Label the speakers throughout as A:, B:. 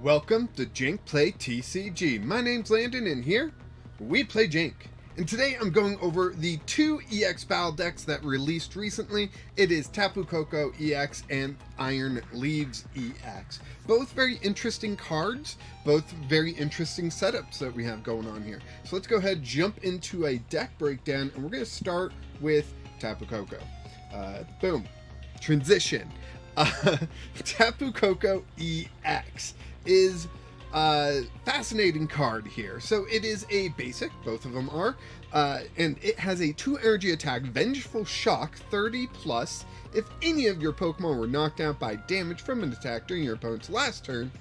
A: Welcome to Jank Play TCG. My name's Landon and here we play Jank. And today I'm going over the two EX battle decks that released recently. It is Tapu Koko EX and Iron Leaves EX. Both very interesting cards, both very interesting setups that we have going on here. So let's go ahead and jump into a deck breakdown and we're going to start with Tapu Koko. Boom. Transition. Tapu Koko EX is a fascinating card here. So it is a basic, both of them are, and it has a 2 energy attack, Vengeful Shock, 30 plus. If any of your Pokemon were knocked out by damage from an attack during your opponent's last turn,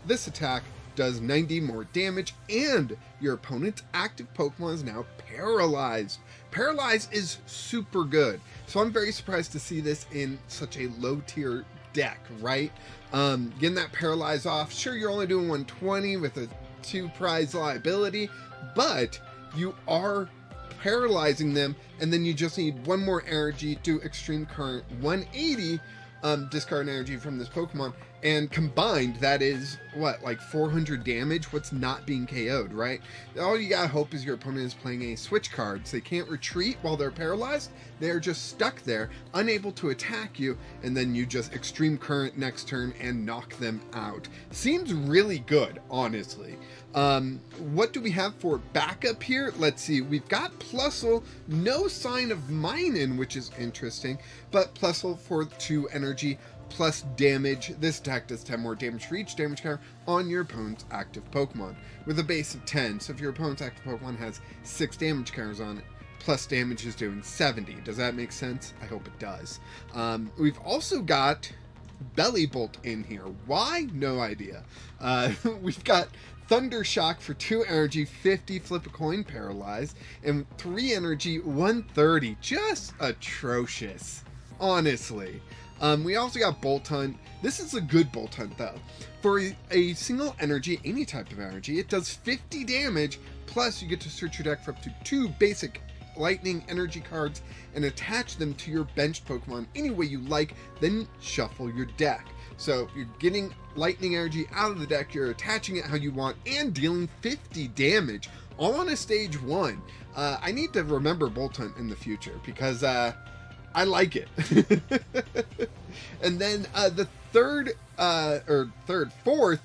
A: this attack does 90 more damage, and your opponent's active Pokemon is now paralyzed. Paralyzed is super good, so I'm very surprised to see this in such a low tier deck, right? Getting that paralyzed off, sure, you're only doing 120 with a 2 prize liability, but you are paralyzing them, and then you just need 1 more energy to Extreme Current 180, discard energy from this Pokemon, and combined that is what, like 400 damage. What's not being KO'd, right? All you gotta hope is your opponent is playing a switch card, so they can't retreat while they're paralyzed. They're just stuck there, unable to attack you, and then you just Extreme Current next turn and knock them out. Seems really good, honestly. What do we have for backup here? Let's see, we've got Plusle, no sign of Minun, which is interesting, but Plusle for 2 energy plus damage. This attack does 10 more damage for each damage counter on your opponent's active Pokemon, with a base of 10. So if your opponent's active Pokemon has 6 damage counters on it, plus damage is doing 70. Does that make sense? I hope it does. We've also got Belly Bolt in here. Why? No idea. We've got Thunder Shock for 2 energy, 50, flip a coin, paralyzed, and 3 energy, 130. Just atrocious, honestly. We also got Bolt Hunt. This is a good Bolt Hunt though. For a single energy, any type of energy, it does 50 damage, plus you get to search your deck for up to 2 basic lightning energy cards and attach them to your benched Pokemon any way you like, then shuffle your deck. So you're getting lightning energy out of the deck, you're attaching it how you want, and dealing 50 damage, all on a stage 1. I need to remember Bolt Hunt in the future, because I like it. And then the fourth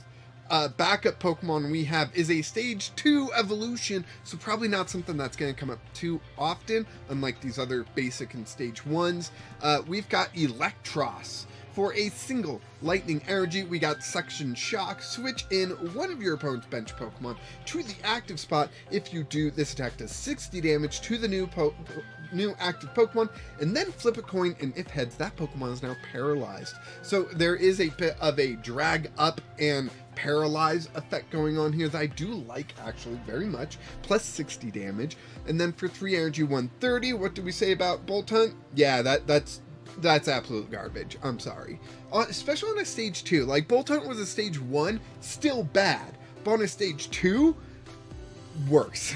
A: backup Pokemon we have is a stage 2 evolution, so probably not something that's going to come up too often, unlike these other basic and stage 1s. We've got Electros. For a single lightning energy, we got Suction Shock. Switch in one of your opponent's bench Pokemon to the active spot. If you do, this attack does 60 damage to the new active Pokemon, and then flip a coin, and if heads, that Pokemon is now paralyzed. So there is a bit of a drag up and paralyze effect going on here that I do like, actually, very much, plus 60 damage. And then for 3 energy, 130, what do we say about Bolt Hunt? Yeah, that's absolute garbage. I'm sorry. Especially on a stage 2. Like, Bolt Hunt was a stage 1, still bad. But on a stage 2, worse.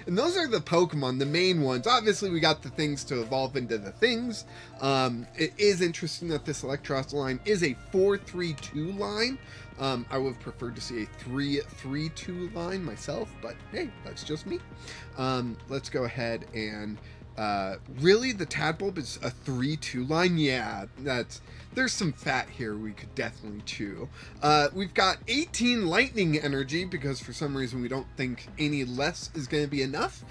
A: And those are the Pokemon, the main ones. Obviously, we got the things to evolve into the things. It is interesting that this Electros line is a 4-3-2 line. I would have preferred to see a 3-3-2 line myself, but hey, that's just me. Let's go ahead and really, the Tadbulb is a 3-2 line? Yeah, there's some fat here we could definitely chew. We've got 18 lightning energy, because for some reason we don't think any less is going to be enough.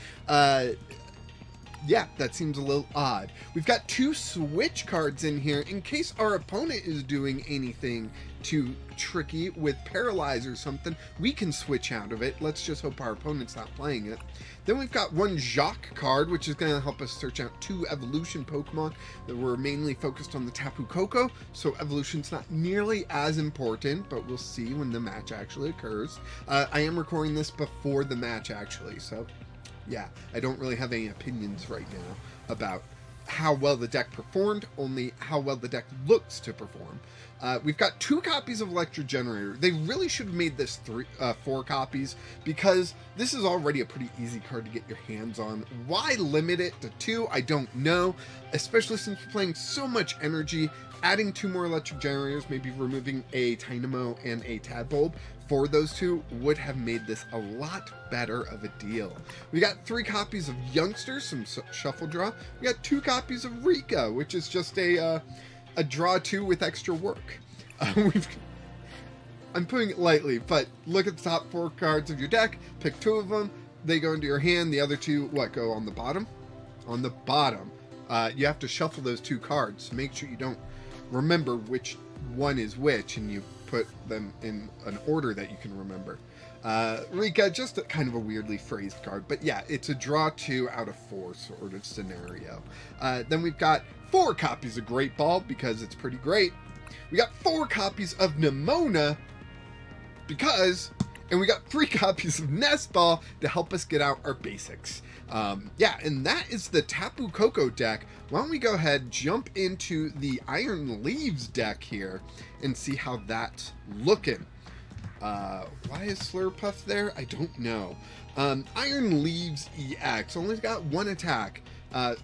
A: Yeah, that seems a little odd. We've got 2 switch cards in here in case our opponent is doing anything too tricky with Paralyze or something. We can switch out of it. Let's just hope our opponent's not playing it. Then we've got 1 Jacq card, which is going to help us search out 2 evolution Pokemon that were mainly focused on the Tapu Koko, so evolution's not nearly as important, but we'll see when the match actually occurs. I am recording this before the match, actually, so yeah, I don't really have any opinions right now about how well the deck performed, only how well the deck looks to perform. We've got 2 copies of Electro Generator. They really should have made this 4 copies, because this is already a pretty easy card to get your hands on. Why limit it to 2? I don't know, especially since we're playing so much energy adding 2 more electric generators, maybe removing a Dynamo and a Tadpole for those 2 would have made this a lot better of a deal. We got 3 copies of Youngsters, some shuffle draw. We got 2 copies of Rika, which is just a draw 2 with extra work. I'm putting it lightly, but look at the top 4 cards of your deck, pick 2 of them, they go into your hand, the other 2, go on the bottom? On the bottom. You have to shuffle those 2 cards to make sure you don't remember which one is which, and you put them in an order that you can remember. Rika, just kind of a weirdly phrased card, but yeah, it's a draw 2 out of 4 sort of scenario. Then we've got 4 copies of Great Ball, because it's pretty great. We got 4 copies of Nimona, and we got 3 copies of Nest Ball to help us get out our basics. Yeah, and that is the Tapu Koko deck. Why don't we go ahead, jump into the Iron Leaves deck here and see how that's looking. Why is Slurpuff there? I don't know. Iron Leaves EX only got 1 attack.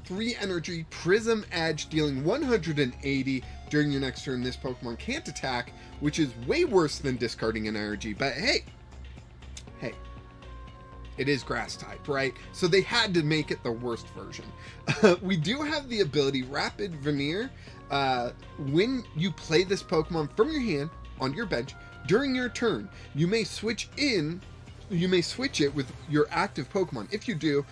A: 3 energy, Prism Edge, dealing 180 during your next turn. This Pokemon can't attack, which is way worse than discarding an energy, but hey, it is grass type, right? So they had to make it the worst version. We do have the ability Rapid Veneer. When you play this Pokemon from your hand on your bench during your turn, you may switch it with your active Pokemon. If you do,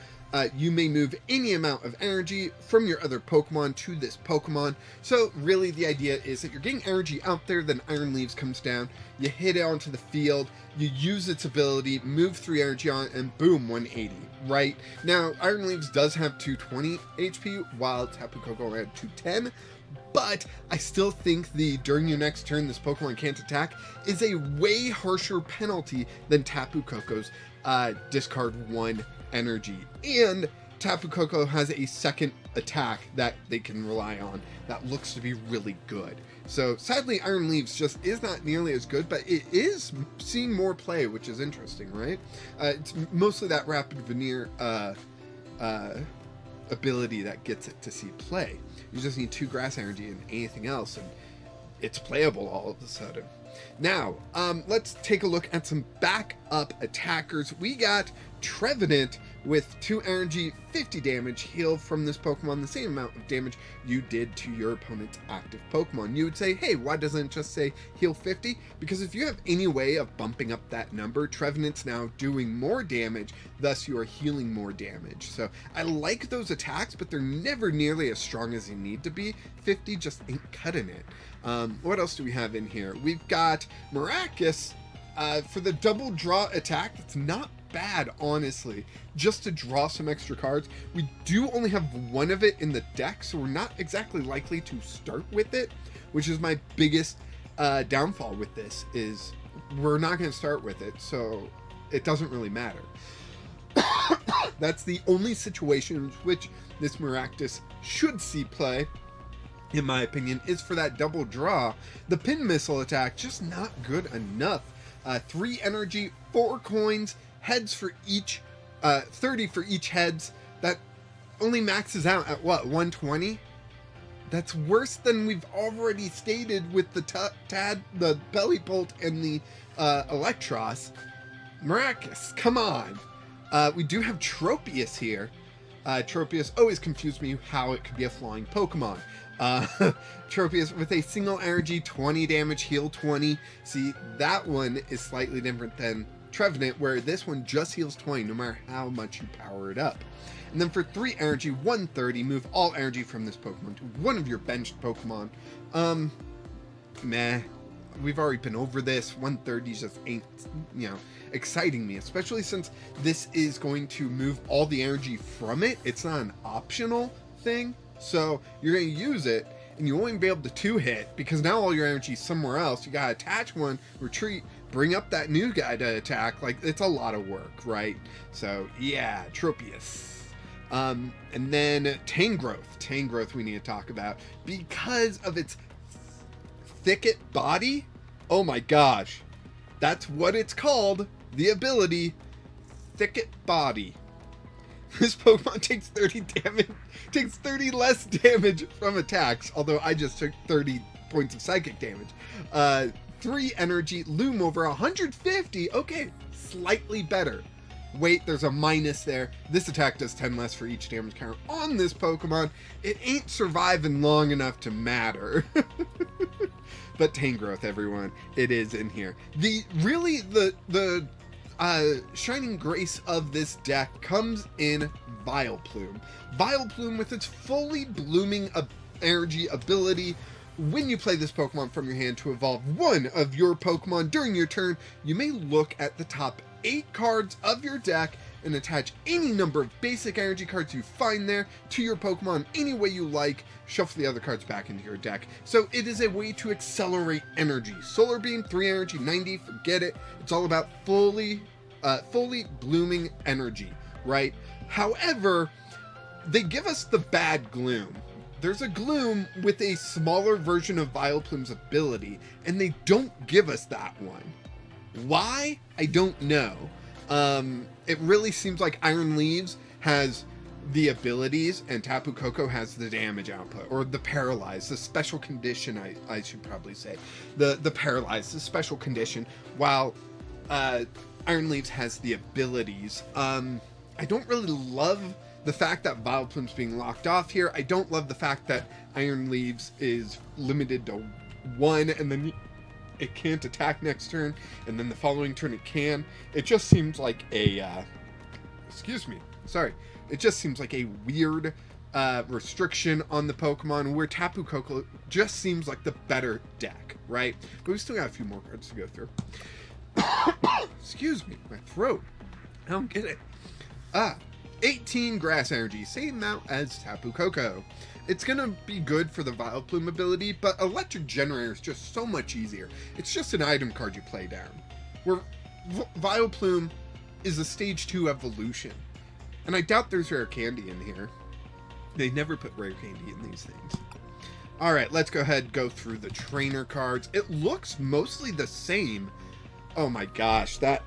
A: you may move any amount of energy from your other Pokemon to this Pokemon. So really the idea is that you're getting energy out there, then Iron Leaves comes down, you hit it onto the field, you use its ability, move 3 energy on, and boom, 180, right? Now, Iron Leaves does have 220 HP, while Tapu Koko had 210, but I still think the during your next turn this Pokemon can't attack is a way harsher penalty than Tapu Koko's discard 1 energy. And Tapu Koko has a second attack that they can rely on that looks to be really good. So sadly, Iron Leaves just is not nearly as good, but it is seeing more play, which is interesting, right? It's mostly that Rapid Veneer ability that gets it to see play. You just need 2 grass energy and anything else, and it's playable all of a sudden. Now, let's take a look at some backup attackers. We got Trevenant with 2 energy, 50 damage, heal from this Pokemon the same amount of damage you did to your opponent's active Pokemon. You would say, hey, why doesn't it just say heal 50? Because if you have any way of bumping up that number, Trevenant's now doing more damage, thus you are healing more damage. So I like those attacks, but they're never nearly as strong as they need to be. 50 just ain't cutting it. What else do we have in here? We've got Maracas for the double draw attack. It's not bad, honestly, just to draw some extra cards. We do only have 1 of it in the deck, so we're not exactly likely to start with it, which is my biggest downfall with this, is we're not going to start with it, so it doesn't really matter. That's the only situation in which this Maracas should see play, in my opinion, is for that double draw. The Pin Missile attack, just not good enough. 3 energy, 4 coins, heads for each, 30 for each heads. That only maxes out at what, 120? That's worse than we've already stated with the the Belly Bolt and the Electros. Maracas, come on. We do have Tropius here. Tropius always confused me how it could be a flying Pokemon. Tropius with a single energy, 20 damage, heal 20. See, that one is slightly different than Trevenant, where this one just heals 20 no matter how much you power it up. And then for 3 energy, 130, move all energy from this Pokemon to one of your benched Pokemon. Meh. We've already been over this. 130 just ain't, exciting me, especially since this is going to move all the energy from it. It's not an optional thing, so you're going to use it, and you won't even be able to 2-hit, because now all your energy is somewhere else. You got to attach one, retreat, bring up that new guy to attack. Like, it's a lot of work, right? So, yeah, Tropius. And then Tangrowth. Tangrowth we need to talk about, because of its Thicket Body. Oh my gosh, that's what it's called. The ability Thicket Body. This Pokemon takes 30 damage, takes 30 less damage from attacks, although I just took 30 points of psychic damage. 3 energy, loom over 150. Okay, slightly better. Wait, there's a minus there. This attack does 10 less for each damage counter on this Pokemon. It ain't surviving long enough to matter. But Tangrowth, everyone, it is in here. The shining grace of this deck comes in Vileplume. Vileplume, with its fully blooming energy ability, when you play this Pokemon from your hand to evolve one of your Pokemon during your turn, you may look at the top 8 cards of your deck and attach any number of basic energy cards you find there to your Pokemon any way you like. Shuffle the other cards back into your deck. So it is a way to accelerate energy. Solar Beam, 3 energy, 90, forget it. It's all about fully blooming energy, right? However, they give us the bad Gloom. There's a Gloom with a smaller version of Vileplume's ability, and they don't give us that one. Why? I don't know. It really seems like Iron Leaves has the abilities and Tapu Koko has the damage output, or the Paralyze, the special condition, I should probably say. The Paralyze, the special condition, while Iron Leaves has the abilities. I don't really love the fact that Vileplume's being locked off here. I don't love the fact that Iron Leaves is limited to 1, and then it can't attack next turn, and then the following turn it can. It just seems like a, it just seems like a weird restriction on the Pokemon, where Tapu Koko just seems like the better deck, right? But we still got a few more cards to go through. Excuse me, my throat. I don't get it. 18 grass energy, same amount as Tapu Koko. It's gonna be good for the Vileplume ability, but Electric Generator is just so much easier. It's just an item card you play down. Where Vileplume is a stage 2 evolution. And I doubt there's rare candy in here. They never put rare candy in these things. Alright, let's go ahead and go through the trainer cards. It looks mostly the same. Oh my gosh, that...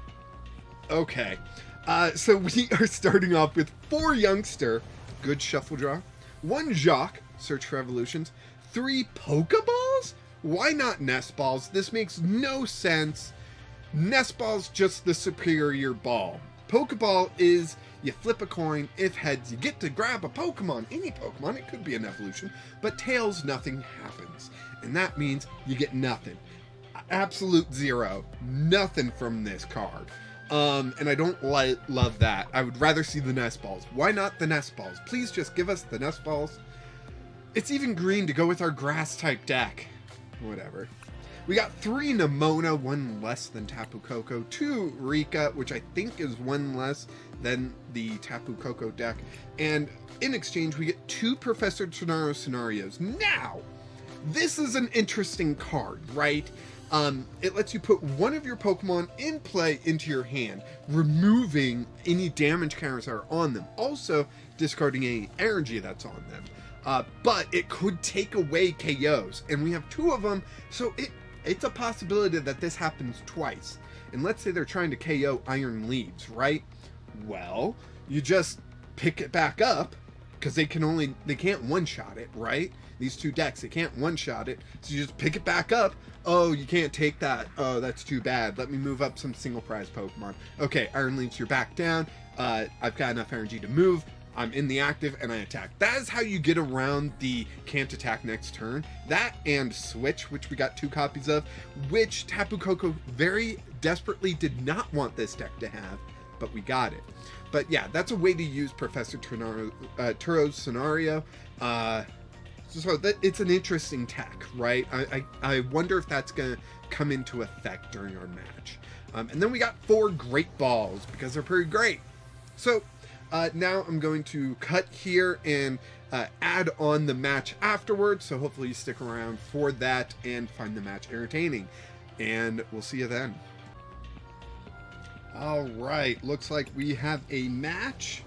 A: Okay. So we are starting off with 4 Youngster, good shuffle draw, 1 Jacq, search for evolutions, 3 Pokeballs? Why not Nest Balls? This makes no sense. Nest Ball's just the superior ball. Pokeball is, you flip a coin, if heads, you get to grab a Pokemon, any Pokemon, it could be an evolution, but tails, nothing happens. And that means you get nothing. Absolute 0. Nothing from this card. And I don't love that. I would rather see the Nest Balls. Why not the Nest Balls? Please just give us the Nest Balls. It's even green to go with our grass type deck. Whatever. We got 3 Nemona, 1 less than Tapu Koko, 2 Rika, which I think is 1 less than the Tapu Koko deck. And in exchange, we get 2 Professor Tornado Scenarios. Now, this is an interesting card, right? It lets you put one of your Pokemon in play into your hand, removing any damage counters that are on them, also discarding any energy that's on them. But it could take away KOs, and we have 2 of them, so it's a possibility that this happens twice. And let's say they're trying to KO Iron Leaves, right? Well, you just pick it back up, because they can't one-shot it, right? These 2 decks, they can't one-shot it, so you just pick it back up. Oh, you can't take that. Oh, that's too bad. Let me move up some single prize Pokemon. Okay, Iron Leaves, you're back down. I've got enough energy to move. I'm in the active, and I attack. That is how you get around the can't attack next turn. That and Switch, which we got 2 copies of, which Tapu Koko very desperately did not want this deck to have, but we got it. But yeah, that's a way to use Professor Turo's Scenario. So it's an interesting tech, right? I wonder if that's going to come into effect during our match. And then we got 4 Great Balls, because they're pretty great. So now I'm going to cut here and add on the match afterwards. So hopefully you stick around for that and find the match entertaining. And we'll see you then. All right, looks like we have a match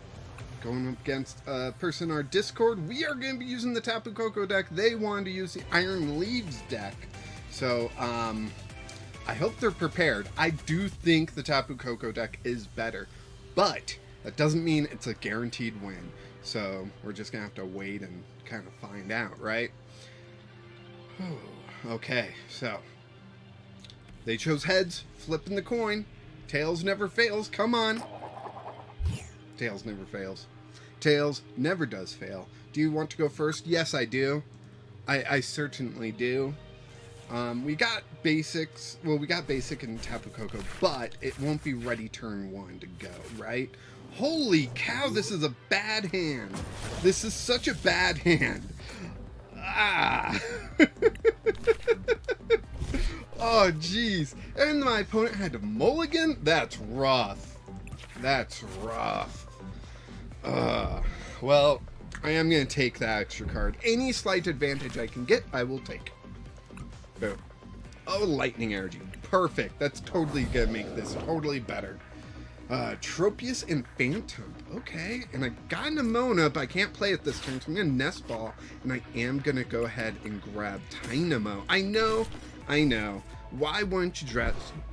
A: going up against a person in our Discord. We are going to be using the Tapu Koko deck. They wanted to use the Iron Leaves deck. So, I hope they're prepared. I do think the Tapu Koko deck is better, but that doesn't mean it's a guaranteed win. So, we're just going to have to wait and kind of find out, right? Okay, so they chose heads, flipping the coin. Tails never fails. Come on. Tails never fails. Tails never does fail. Do you want to go first? Yes, I do. I certainly do. We got basics. Well, we got basic in Tapu Koko, but it won't be ready turn 1 to go, right? Holy cow, this is a bad hand. This is such a bad hand. Ah. Oh, jeez. And my opponent had to mulligan? That's rough. That's rough. Well, I am going to take that extra card. Any slight advantage I can get, I will take. Boom. Oh, lightning energy. Perfect. That's totally going to make this totally better. Tropius and Phantom. Okay. And I got Nimona, but I can't play it this turn, so I'm going to Nest Ball. And I am going to go ahead and grab Dynamo. I know. Why wouldn't you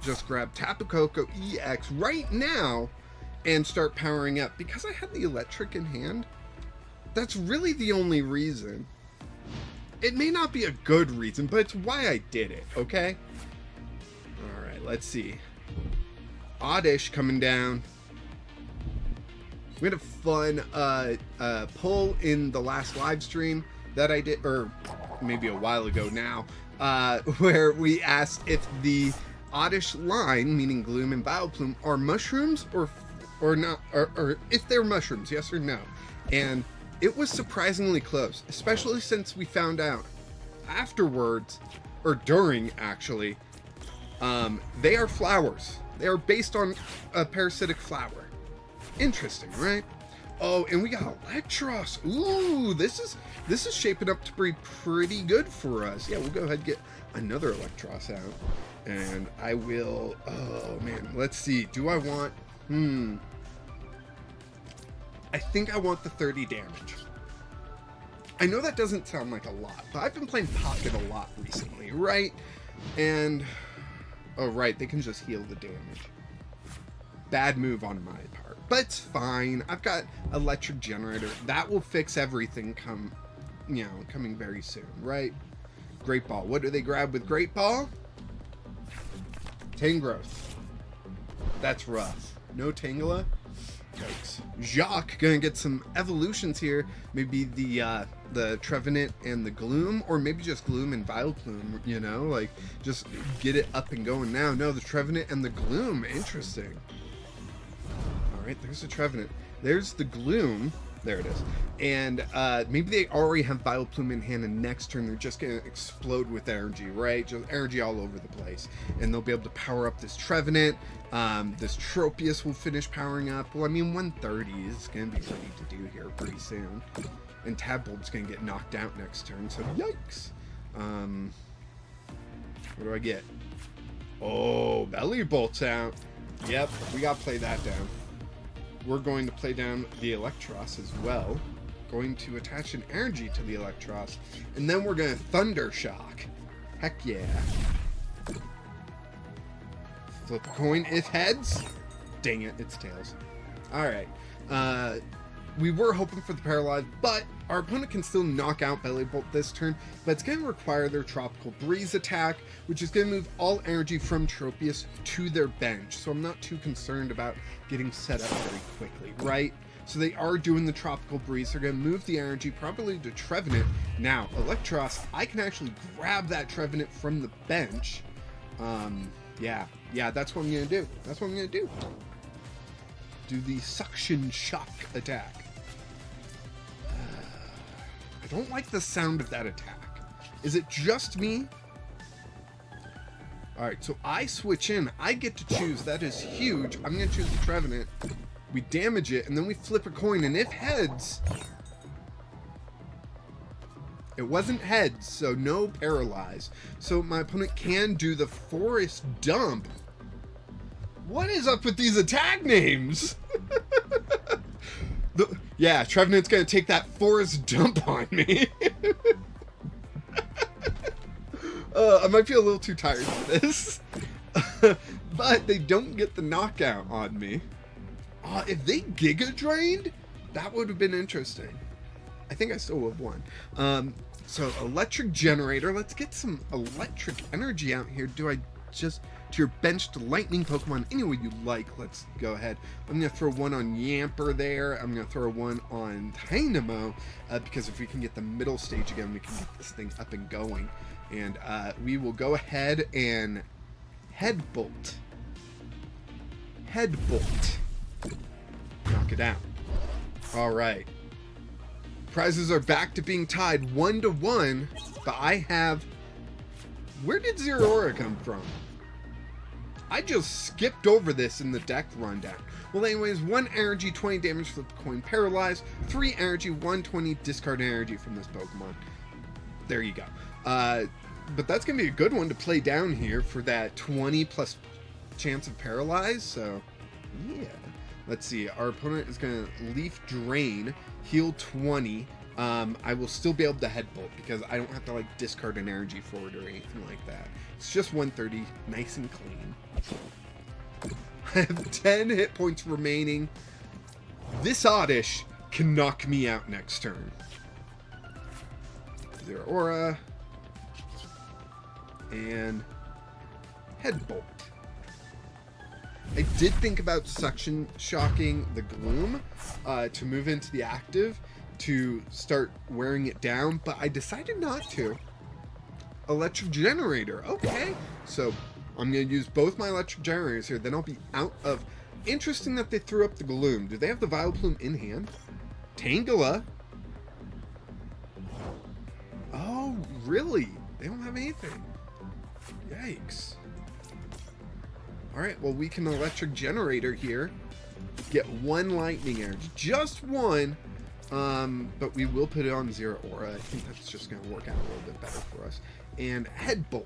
A: just grab Tapu Koko EX right now and start powering up? Because I had the electric in hand. That's really the only reason. It may not be a good reason, but it's why I did it, okay? Alright, let's see. Oddish coming down. We had a fun poll in the last live stream that I did, or maybe a while ago now, where we asked if the Oddish line, meaning Gloom and Vileplume, are mushrooms or not, or if they're mushrooms, yes or no. And it was surprisingly close, especially since we found out afterwards, or during actually, they are flowers. They are based on a parasitic flower. Interesting, right? Oh, and we got Electros. Ooh, this is shaping up to be pretty good for us. Yeah, we'll go ahead and get another Electros out. And I will, oh man, let's see. Do I want, I think I want the 30 damage. I know that doesn't sound like a lot, but I've been playing Pocket a lot recently, right? And, oh right, they can just heal the damage. Bad move on my part, but it's fine. I've got Electric Generator. That will fix everything coming very soon, right? Great Ball. What do they grab with Great Ball? Tangrowth. That's rough. No Tangela? Yikes. Jacques gonna get some evolutions here. Maybe the Trevenant and the Gloom, or maybe just Gloom and Vileplume, you know? Like, just get it up and going now. No, the Trevenant and the Gloom. Interesting. Alright, there's the Trevenant. There's the Gloom. There it is. And maybe they already have Vileplume in hand, and next turn they're just going to explode with energy, right? Just energy all over the place. And they'll be able to power up this Trevenant. This Tropius will finish powering up. Well, I mean, 130 is going to be ready to do here pretty soon. And Tadpole's going to get knocked out next turn, so yikes. What do I get? Oh, Belly Bolt's out. Yep, we got to play that down. We're going to play down the Electros as well. Going to attach an energy to the Electros. And then we're going to Thunder Shock. Heck yeah. Flip a coin if heads. Dang it, it's tails. Alright. We were hoping for the Paralyzed, but our opponent can still knock out Belly Bolt this turn, but it's going to require their Tropical Breeze attack, which is going to move all energy from Tropius to their bench, so I'm not too concerned about getting set up very quickly, right? So they are doing the Tropical Breeze. They're going to move the energy probably to Trevenant. Now, Electros, I can actually grab that Trevenant from the bench. Yeah, that's what I'm going to do. That's what I'm going to do. Do the Suction Shock attack. I don't like the sound of that attack. Is it just me? Alright, so I switch in. I get to choose. That is huge. I'm going to choose the Trevenant. We damage it, and then we flip a coin. And if heads... It wasn't heads, so no Paralyze. So my opponent can do the Forest Dump. What is up with these attack names? Yeah, Trevenant's gonna take that Forest Dump on me. I might be a little too tired for this. But they don't get the knockout on me. If they Giga Drained, that would have been interesting. I think I still would have won. So electric generator. Let's get some electric energy out here. Do I just to your benched lightning Pokemon any way you like? Let's go ahead. I'm gonna throw one on Yamper there. I'm gonna throw one on Dynamo because if we can get the middle stage again, we can get this thing up and going. And we will go ahead and Headbolt. Knock it out. All right. Prizes are back to being tied 1-1, but I have... Where did Zeraora come from? I just skipped over this in the deck rundown. Well, anyways, 1 energy, 20 damage, flip the coin, paralyzed. 3 energy, 120, discard energy from this Pokemon. There you go. But that's going to be a good one to play down here for that 20 plus chance of paralyze. So, yeah. Let's see. Our opponent is going to Leaf Drain, heal 20. I will still be able to Headbolt because I don't have to like discard an energy forward or anything like that. It's just 130, nice and clean. I have 10 hit points remaining. This Oddish can knock me out next turn. Zeraora. And Headbolt. I did think about Suction Shocking the Gloom to move into the active to start wearing it down, but I decided not to. Electric Generator. Okay, so I'm going to use both my Electric Generators here, then I'll be out of... Interesting that they threw up the Gloom. Do they have the Vileplume in hand? Tangela. Oh, really? They don't have anything. Yikes. Alright, well, we can Electric Generator here. Get 1 Lightning Energy. Just 1. But we will put it on Zeraora. I think that's just going to work out a little bit better for us. And Headbolt.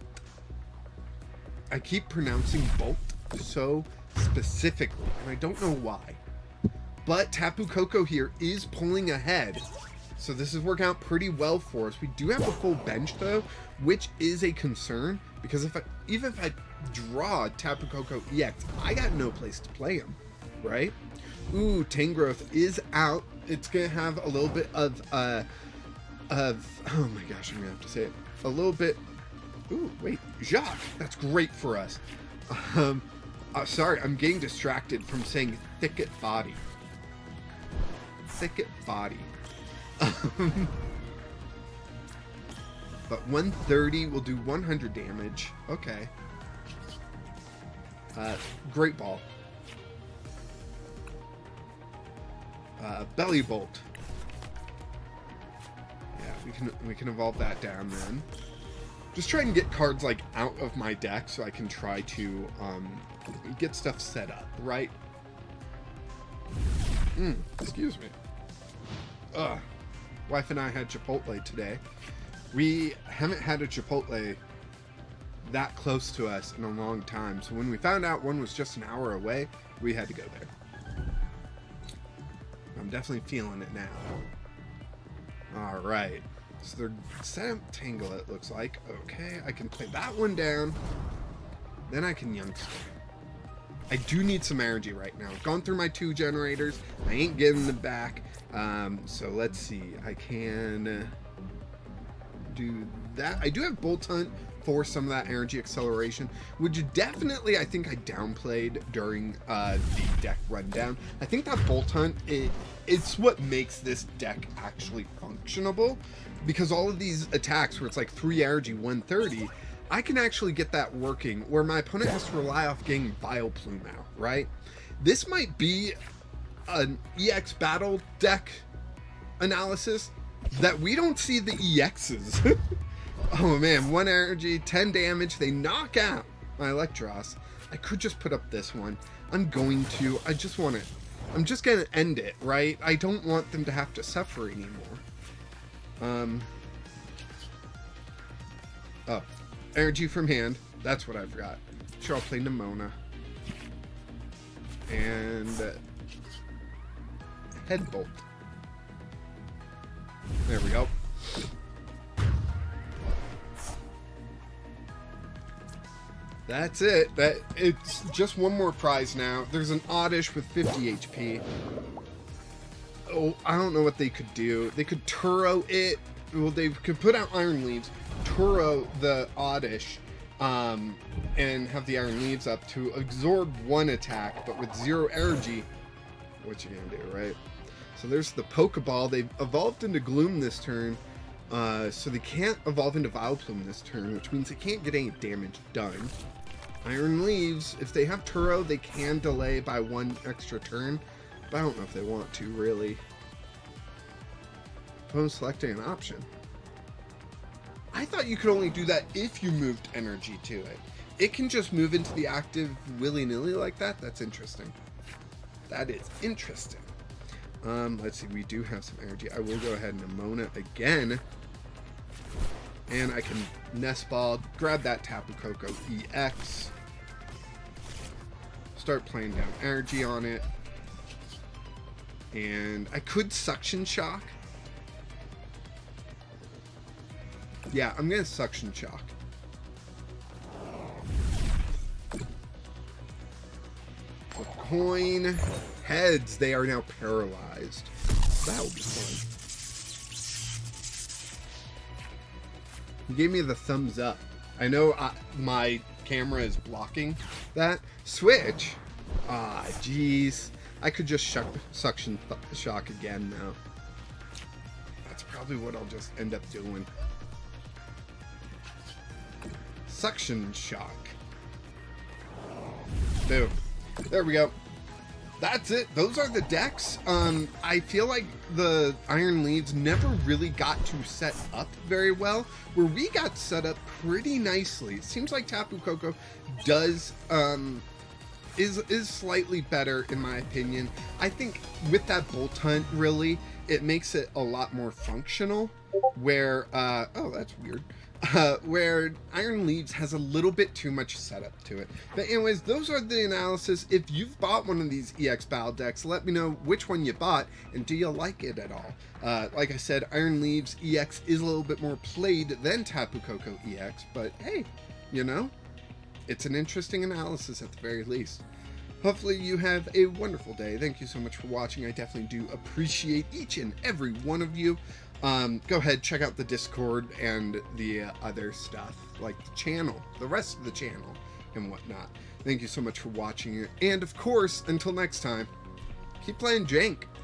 A: I keep pronouncing Bolt so specifically, and I don't know why. But Tapu Koko here is pulling ahead. So this is working out pretty well for us. We do have a full bench, though, which is a concern. Because even if I draw Tapu Koko EX, I got no place to play him, right? Ooh, Tangrowth is out. It's going to have a little bit of, oh my gosh, I'm going to have to say it. A little bit, ooh, wait, Jacq. That's great for us. Sorry, I'm getting distracted from saying Thicket Body. Thicket Body. But 130 will do 100 damage. Okay. Great Ball. Belly Bolt. Yeah, we can evolve that down then. Just try and get cards like out of my deck so I can try to get stuff set up, right? Excuse me. Wife and I had Chipotle today. We haven't had a Chipotle that close to us in a long time, so when we found out one was just an hour away, we had to go there. I'm definitely feeling it now. Alright, so they're set up Tangle, it looks like. Okay, I can play that one down. Then I can Youngster. I do need some energy right now. I've gone through my 2 generators. I ain't getting them back. So let's see. I can do that. I do have Bolt Hunt for some of that energy acceleration, which definitely I think I downplayed during the deck rundown. I think that Bolt Hunt, it's what makes this deck actually functionable, because all of these attacks where it's like 3 energy, 130, I can actually get that working where my opponent has to rely off getting Vileplume out, right? This might be an EX battle deck analysis that we don't see the EXs. Oh man, 1 energy, 10 damage, they knock out my Electros. I could just put up this one. I'm going to. I just want to. I'm just going to end it, right? I don't want them to have to suffer anymore. Oh, energy from hand. That's what I forgot. Sure, I'll play Nimona. And Headbolt. There we go. That's it. It's just one more prize now. There's an Oddish with 50 HP. Oh, I don't know what they could do. They could Turo it. well, they could put out Iron Leaves, Turo the Oddish, and have the Iron Leaves up to absorb 1 attack, but with 0 energy. What you gonna do, right? So there's the Pokeball. They've evolved into Gloom this turn, so they can't evolve into Vileplume this turn, which means they can't get any damage done. Iron Leaves, if they have Turo, they can delay by 1 extra turn, but I don't know if they want to, really. Opponent selecting an option. I thought you could only do that if you moved energy to it. It can just move into the active willy-nilly like that? That's interesting. That is interesting. Let's see, we do have some energy. I will go ahead and Amona again. And I can Nest Ball, grab that Tapu Koko EX. Start playing down energy on it. And I could Suction Shock. Yeah, I'm going to Suction Shock. Coin. Heads. They are now paralyzed. That will be fun. He gave me the thumbs up. I know my camera is blocking that. Switch. Ah, jeez. I could just Suction Shock again now. That's probably what I'll just end up doing. Suction Shock. Boom. There we go. That's it. Those are the decks. I feel like the Iron Leaves never really got to set up very well, where we got set up pretty nicely. It seems like Tapu Koko does is slightly better in my opinion. I think with that Bolt Hunt, really, it makes it a lot more functional. Where oh, that's weird. Where Iron Leaves has a little bit too much setup to it. But anyways, those are the analysis. If you've bought one of these EX battle decks, let me know which one you bought and do you like it at all. Like I said, Iron Leaves EX is a little bit more played than Tapu Koko EX, but hey, you know, it's an interesting analysis at the very least. Hopefully you have a wonderful day. Thank you so much for watching. I definitely do appreciate each and every one of you. Go ahead, check out the Discord and the other stuff, like the channel, the rest of the channel, and whatnot. Thank you so much for watching, and of course, until next time, keep playing Jank.